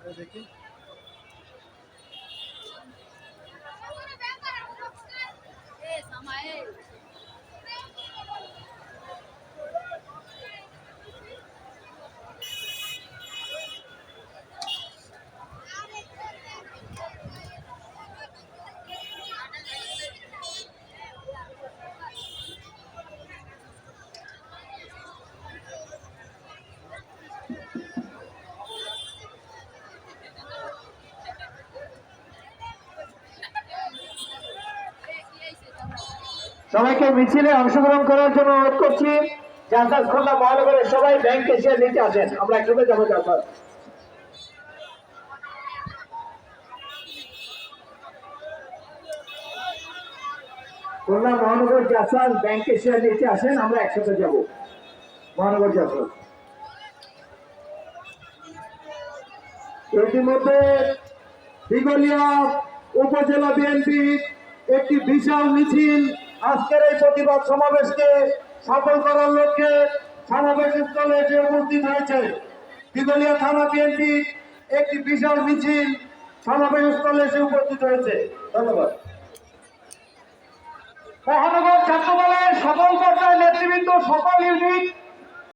দেখি সবাইকে মিছিলে অংশগ্রহণ করার জন্য অনুরোধ করছি। জাসাস খুলনা মহানগরের সবাই ব্যাংক ক্যাশিয়ার নিতে আসেন, আমরা একসাথে যাবো। জাসাস খুলনা মহানগর জাসাস ব্যাংক ক্যাশিয়ার নিতে আসেন, আমরা একসাথে যাবো মহানগর জাসাস। ইতিমধ্যে দিঘলিয়া উপজেলা বিএনপি একটি বিশাল মিছিল আজকের এই প্রতিবাদ সমাবেশকে সফল করার লক্ষ্যে সমাবেশ স্থলে এসে উপস্থিত হয়েছে। দিঘলিয়া থানা বিএনপি একটি বিশাল মিছিল সমাবেশ স্থলে এসে উপস্থিত হয়েছে। ধন্যবাদ। মহানগর ছাত্র দলের সকল পর্যায়ের নেতৃবৃন্দ, সকল ইউনিট